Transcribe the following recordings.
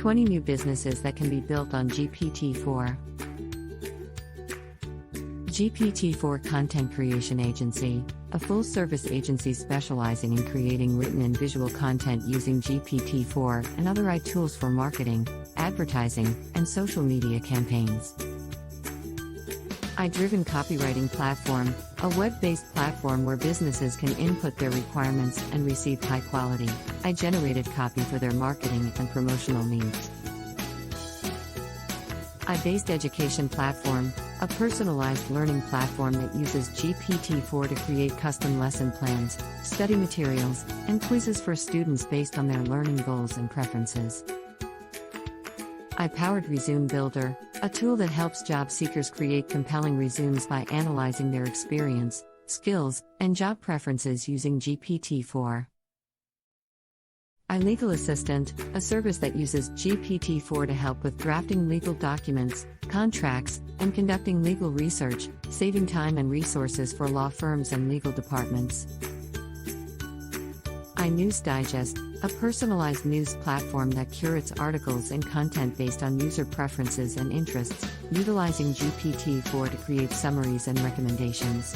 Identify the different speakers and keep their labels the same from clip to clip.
Speaker 1: 20 new businesses that can be built on GPT-4. GPT-4 Content Creation Agency, a full-service agency specializing in creating written and visual content using GPT-4 and other AI tools for marketing, advertising, and social media campaigns. AI-driven copywriting platform, a web-based platform where businesses can input their requirements and receive high-quality, AI-generated copy for their marketing and promotional needs. AI-based education platform, a personalized learning platform that uses GPT-4 to create custom lesson plans, study materials, and quizzes for students based on their learning goals and preferences. AI-powered Resume Builder, a tool that helps job seekers create compelling resumes by analyzing their experience, skills, and job preferences using GPT-4. iLegal Assistant, a service that uses GPT-4 to help with drafting legal documents, contracts, and conducting legal research, saving time and resources for law firms and legal departments. iNews Digest, a personalized news platform that curates articles and content based on user preferences and interests, utilizing GPT-4 to create summaries and recommendations.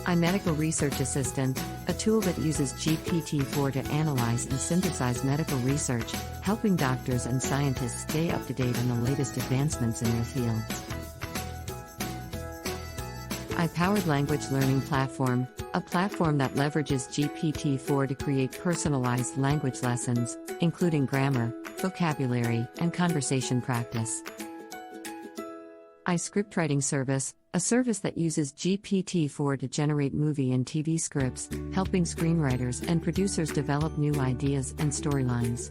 Speaker 1: iMedical Research Assistant, a tool that uses GPT-4 to analyze and synthesize medical research, helping doctors and scientists stay up to date on the latest advancements in their fields. AI-powered language learning platform, a platform that leverages GPT-4 to create personalized language lessons, including grammar, vocabulary, and conversation practice. iScriptwriting Service, a service that uses GPT-4 to generate movie and TV scripts, helping screenwriters and producers develop new ideas and storylines.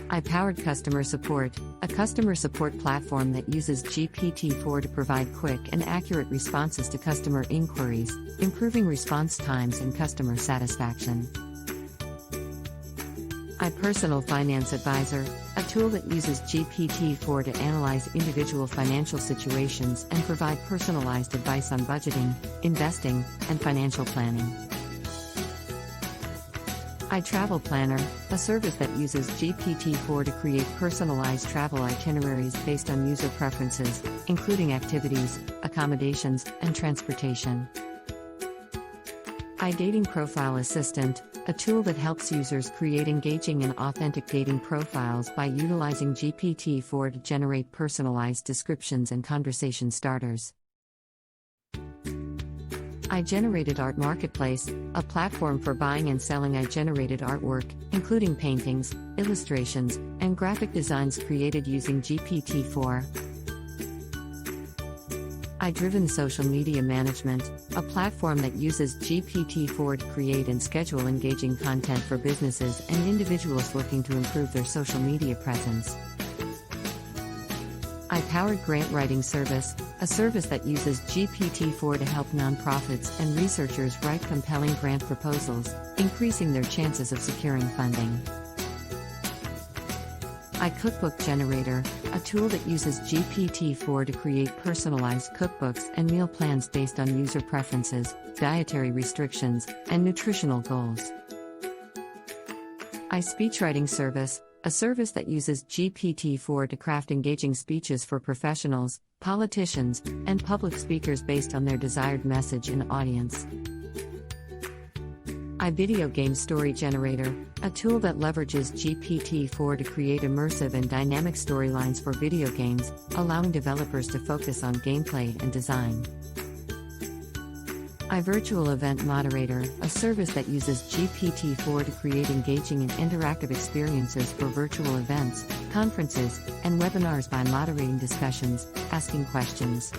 Speaker 1: AI-powered Customer Support, a customer support platform that uses GPT-4 to provide quick and accurate responses to customer inquiries, improving response times and customer satisfaction. iPersonal Finance Advisor, a tool that uses GPT-4 to analyze individual financial situations and provide personalized advice on budgeting, investing, and financial planning. iTravel Planner, a service that uses GPT-4 to create personalized travel itineraries based on user preferences, including activities, accommodations, and transportation. iDating Profile Assistant, a tool that helps users create engaging and authentic dating profiles by utilizing GPT-4 to generate personalized descriptions and conversation starters. iGenerated Art Marketplace, a platform for buying and selling iGenerated artwork, including paintings, illustrations, and graphic designs created using GPT-4. iDriven Social Media Management, a platform that uses GPT-4 to create and schedule engaging content for businesses and individuals looking to improve their social media presence. iPowered Grant Writing Service, a service that uses GPT-4 to help nonprofits and researchers write compelling grant proposals, increasing their chances of securing funding. iCookbook Generator, a tool that uses GPT-4 to create personalized cookbooks and meal plans based on user preferences, dietary restrictions, and nutritional goals. iSpeechWriting Service, a service that uses GPT-4 to craft engaging speeches for professionals, politicians, and public speakers based on their desired message and audience. iVideo Game Story Generator, a tool that leverages GPT-4 to create immersive and dynamic storylines for video games, allowing developers to focus on gameplay and design. iVirtual Event Moderator, a service that uses GPT-4 to create engaging and interactive experiences for virtual events, conferences, and webinars by moderating discussions, asking questions,